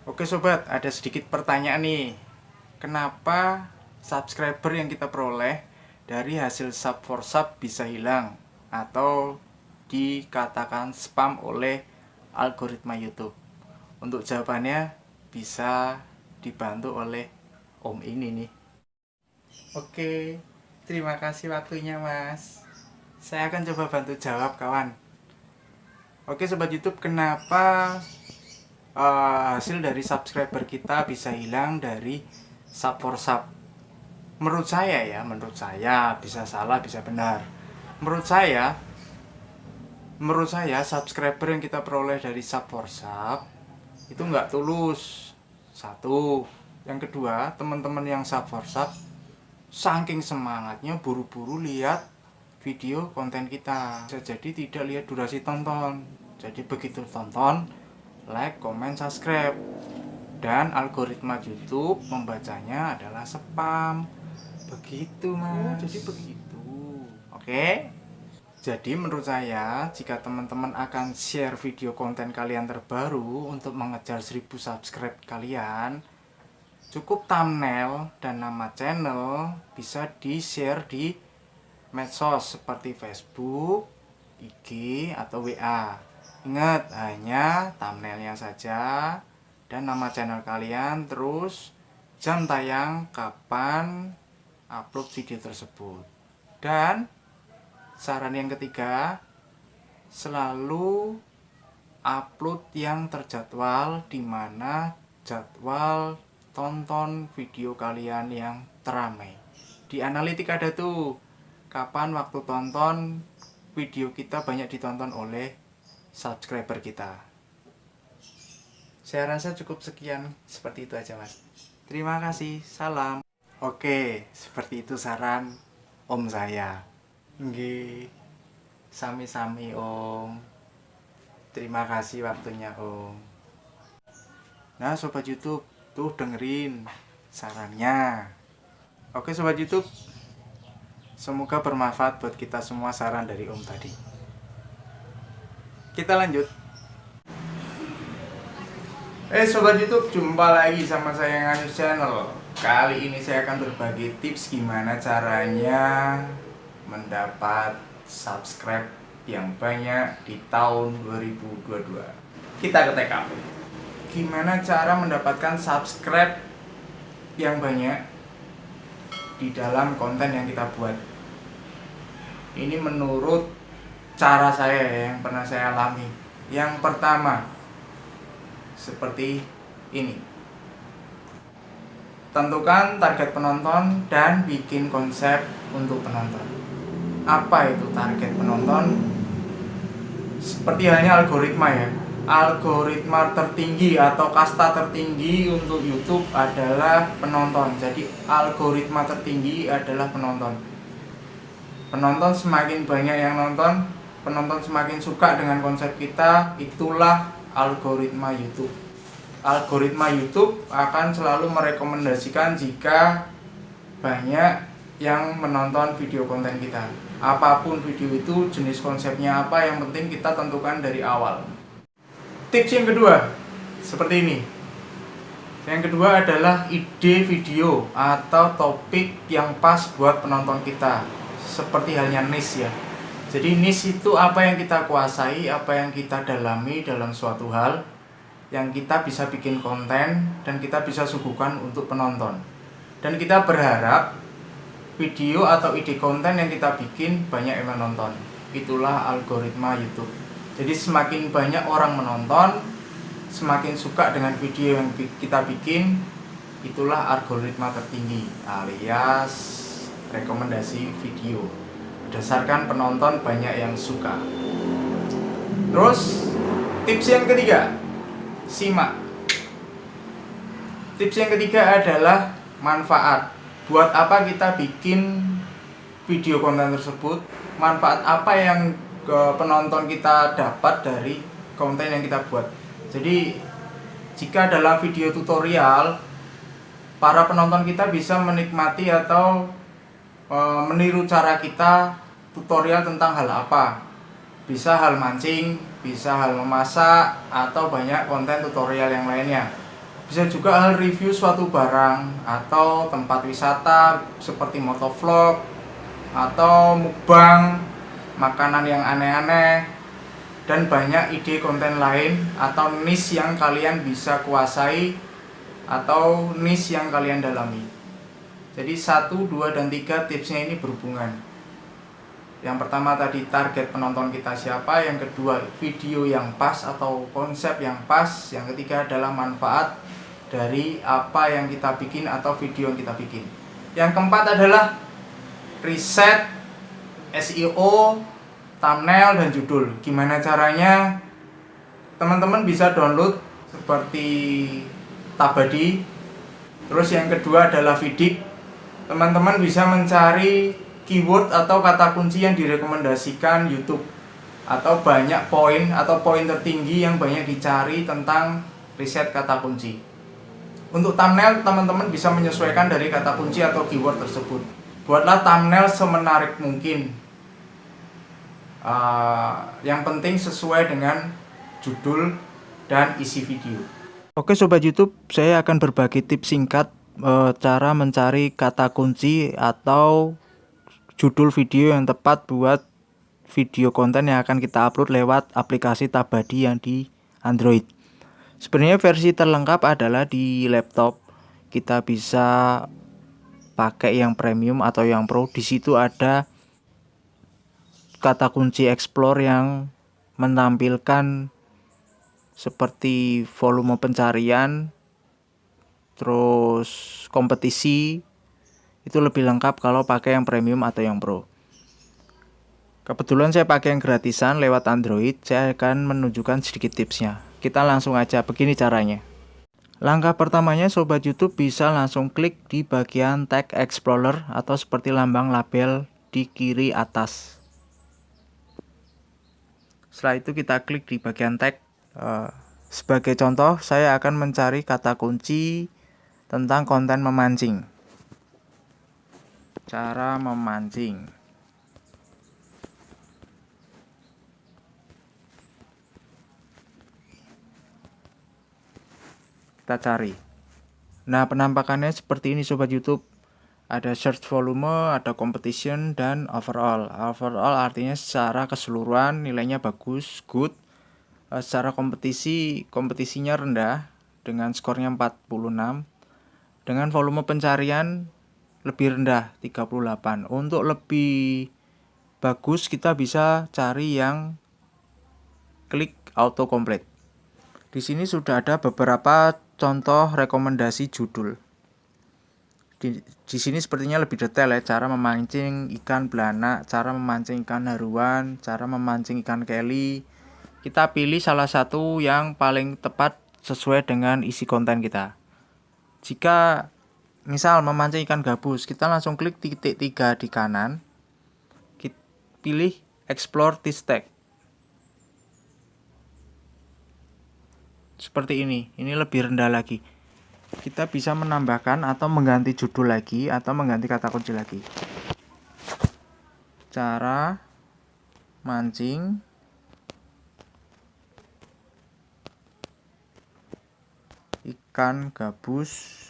Oke sobat, ada sedikit pertanyaan nih. Kenapa subscriber yang kita peroleh dari hasil sub for sub bisa hilang atau dikatakan spam oleh algoritma YouTube? Untuk jawabannya bisa dibantu oleh Om ini nih. Oke, terima kasih waktunya Mas. Saya akan coba bantu jawab kawan. Oke sobat YouTube, kenapa hasil dari subscriber kita bisa hilang dari sub for sub? Menurut saya bisa salah bisa benar. Menurut saya subscriber yang kita peroleh dari sub for sub itu nggak tulus. Satu, yang kedua, teman-teman yang sub for sub saking semangatnya buru-buru lihat video konten kita, jadi tidak lihat durasi tonton. Jadi begitu tonton, like, comment, subscribe, dan algoritma YouTube membacanya adalah spam. Begitu Mas. Jadi begitu. Oke. Jadi menurut saya, jika teman-teman akan share video konten kalian terbaru untuk mengejar 1000 subscribe kalian, cukup thumbnail dan nama channel bisa di-share di medsos seperti Facebook, IG, atau WA. Ingat, hanya thumbnailnya saja dan nama channel kalian, terus jam tayang kapan upload video tersebut. Dan saran yang ketiga, selalu upload yang terjadwal, di mana jadwal tonton video kalian yang teramai. Di analitik ada tuh kapan waktu tonton video kita banyak ditonton oleh subscriber kita. Saya rasa cukup sekian, seperti itu aja Mas. Terima kasih, salam. Oke, seperti itu saran Om saya. Nggih, sami-sami Om. Terima kasih waktunya Om. Nah sobat YouTube, tuh dengerin sarannya. Oke sobat YouTube, semoga bermanfaat buat kita semua saran dari Om tadi. Kita lanjut. Sobat YouTube, jumpa lagi sama saya Nganus Channel. Kali ini saya akan berbagi tips gimana caranya mendapat subscribe yang banyak di tahun 2022. Kita ke TKP. Gimana cara mendapatkan subscribe yang banyak di dalam konten yang kita buat? Ini menurut cara saya yang pernah saya alami. Yang pertama, seperti ini. Tentukan target penonton dan bikin konsep untuk penonton. Apa itu target penonton? Seperti halnya algoritma ya. Algoritma tertinggi atau kasta tertinggi untuk YouTube adalah penonton. Jadi algoritma tertinggi adalah penonton. Penonton semakin banyak yang nonton, penonton semakin suka dengan konsep kita, itulah algoritma YouTube. Algoritma YouTube akan selalu merekomendasikan jika banyak yang menonton video konten kita. Apapun video itu, jenis konsepnya apa, yang penting kita tentukan dari awal. Tips yang kedua, seperti ini. Yang kedua adalah ide video atau topik yang pas buat penonton kita. Seperti halnya niche ya. Jadi niche itu apa yang kita kuasai, apa yang kita dalami dalam suatu hal, yang kita bisa bikin konten dan kita bisa suguhkan untuk penonton. Dan kita berharap video atau ide konten yang kita bikin banyak yang menonton. Itulah algoritma YouTube. Jadi semakin banyak orang menonton, semakin suka dengan video yang kita bikin, itulah algoritma tertinggi alias rekomendasi video berdasarkan penonton banyak yang suka. Terus tips yang ketiga, simak. Tips yang ketiga adalah manfaat. Buat apa kita bikin video konten tersebut? Manfaat apa yang penonton kita dapat dari konten yang kita buat? Jadi jika dalam video tutorial, para penonton kita bisa menikmati atau meniru cara kita tutorial tentang hal apa. Bisa hal mancing, bisa hal memasak, atau banyak konten tutorial yang lainnya. Bisa juga hal review suatu barang atau tempat wisata seperti motovlog atau mukbang, makanan yang aneh-aneh, dan banyak ide konten lain atau niche yang kalian bisa kuasai atau niche yang kalian dalami. Jadi 1, 2, dan 3 tipsnya ini berhubungan. Yang pertama tadi target penonton kita siapa, yang kedua video yang pas atau konsep yang pas, yang ketiga adalah manfaat dari apa yang kita bikin atau video yang kita bikin. Yang keempat adalah riset SEO, thumbnail, dan judul. Gimana caranya? Teman-teman bisa download seperti Tabadi. Terus yang kedua adalah Vidik. Teman-teman bisa mencari keyword atau kata kunci yang direkomendasikan YouTube, atau banyak poin atau poin tertinggi yang banyak dicari tentang riset kata kunci. Untuk thumbnail, teman-teman bisa menyesuaikan dari kata kunci atau keyword tersebut. Buatlah thumbnail semenarik mungkin. Yang penting sesuai dengan judul dan isi video. Oke Sobat YouTube, saya akan berbagi tips singkat cara mencari kata kunci atau judul video yang tepat buat video konten yang akan kita upload lewat aplikasi Tabadi yang di Android. Sebenarnya versi terlengkap adalah di laptop. Kita bisa pakai yang premium atau yang pro. Di situ ada kata kunci explore yang menampilkan seperti volume pencarian, terus kompetisi. Itu lebih lengkap kalau pakai yang premium atau yang pro. Kebetulan saya pakai yang gratisan lewat Android. Saya akan menunjukkan sedikit tipsnya. Kita langsung aja, begini caranya. Langkah pertamanya Sobat YouTube bisa langsung klik di bagian tag explorer atau seperti lambang label di kiri atas. Setelah itu kita klik di bagian tag. Sebagai contoh, saya akan mencari kata kunci tentang konten memancing. Cara memancing. Kita cari. Nah, penampakannya seperti ini Sobat YouTube. Ada search volume, ada competition, dan overall. Overall artinya secara keseluruhan nilainya bagus, good. Secara kompetisinya rendah dengan skornya 46. Dengan volume pencarian lebih rendah 38. Untuk lebih bagus kita bisa cari yang klik auto complete. Di sini sudah ada beberapa contoh rekomendasi judul. Di sini sepertinya lebih detail ya, cara memancing ikan belanak, cara memancing ikan haruan, cara memancing ikan keli. Kita pilih salah satu yang paling tepat sesuai dengan isi konten kita. Jika misal memancing ikan gabus, kita langsung klik titik 3 di kanan. Kita pilih explore this tag. Seperti ini lebih rendah lagi. Kita bisa menambahkan atau mengganti judul lagi atau mengganti kata kunci lagi. Cara mancing ikan gabus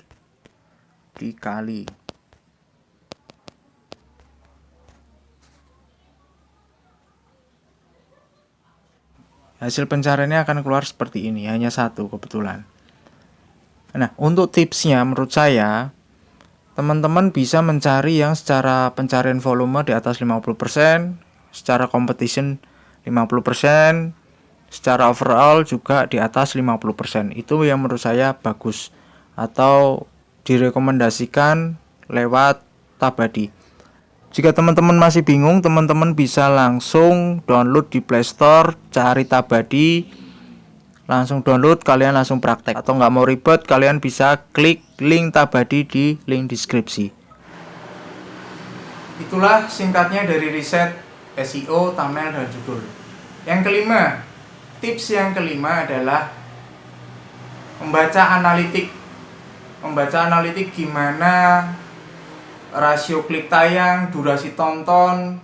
di kali. Hasil pencariannya akan keluar seperti ini, hanya satu kebetulan. Nah, untuk tipsnya menurut saya, teman-teman bisa mencari yang secara pencarian volume di atas 50%, secara competition 50%, secara overall juga di atas 50%. Itu yang menurut saya bagus atau direkomendasikan lewat Tabadi. Jika teman-teman masih bingung, teman-teman bisa langsung download di Play Store, cari Tabadi, langsung download, kalian langsung praktek. Atau nggak mau ribet, kalian bisa klik link Tabadi di link deskripsi. Itulah singkatnya dari riset SEO, thumbnail, dan judul. Yang kelima, tips yang kelima adalah membaca analitik. Membaca analitik gimana rasio klik tayang, durasi tonton.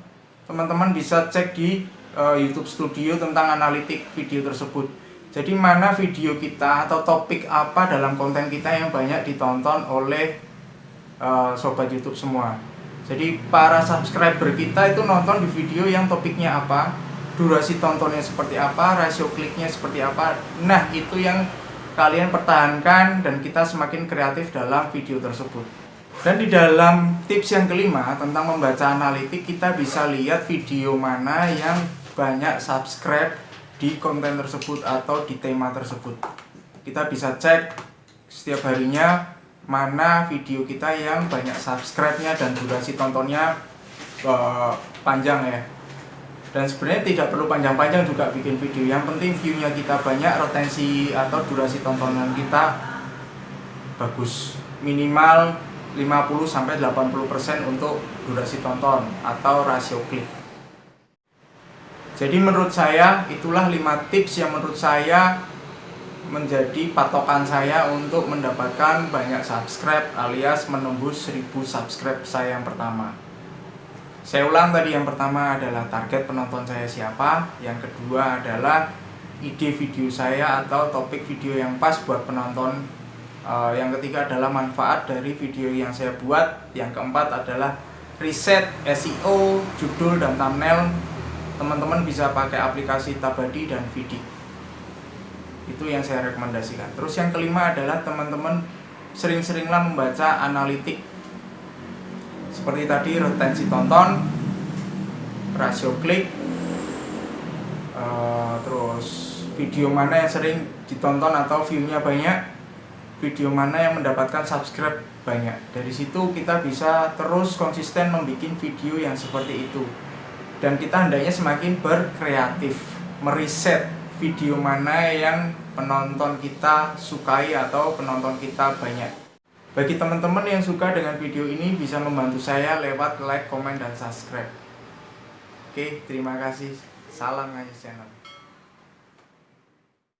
Teman-teman bisa cek di YouTube Studio tentang analitik video tersebut. Jadi mana video kita atau topik apa dalam konten kita yang banyak ditonton oleh sobat YouTube semua. Jadi para subscriber kita itu nonton di video yang topiknya apa, durasi tontonnya seperti apa, rasio kliknya seperti apa. Nah, itu yang kalian pertahankan dan kita semakin kreatif dalam video tersebut. Dan di dalam tips yang kelima tentang membaca analitik, kita bisa lihat video mana yang banyak subscribe di konten tersebut atau di tema tersebut. Kita bisa cek setiap harinya mana video kita yang banyak subscribe-nya dan durasi tontonnya panjang ya. Dan sebenarnya tidak perlu panjang-panjang juga bikin video, yang penting view-nya kita banyak, retensi atau durasi tontonan kita bagus, minimal 50-80% untuk durasi tonton atau rasio klik. Jadi menurut saya itulah 5 tips yang menurut saya menjadi patokan saya untuk mendapatkan banyak subscribe alias menembus 1000 subscribe saya yang pertama. Saya ulang tadi, yang pertama adalah target penonton saya siapa, yang kedua adalah ide video saya atau topik video yang pas buat penonton, yang ketiga adalah manfaat dari video yang saya buat, yang keempat adalah riset SEO, judul dan thumbnail. Teman-teman bisa pakai aplikasi Tabadi dan Vidik. Itu yang saya rekomendasikan. Terus yang kelima adalah teman-teman sering-seringlah membaca analitik. Seperti tadi, retensi tonton, rasio klik, terus video mana yang sering ditonton atau view-nya banyak, video mana yang mendapatkan subscribe banyak. Dari situ kita bisa terus konsisten membuat video yang seperti itu. Dan kita hendaknya semakin berkreatif, meriset video mana yang penonton kita sukai atau penonton kita banyak. Bagi teman-teman yang suka dengan video ini, bisa membantu saya lewat like, komen, dan subscribe. Oke, terima kasih. Salam Ngayus Channel.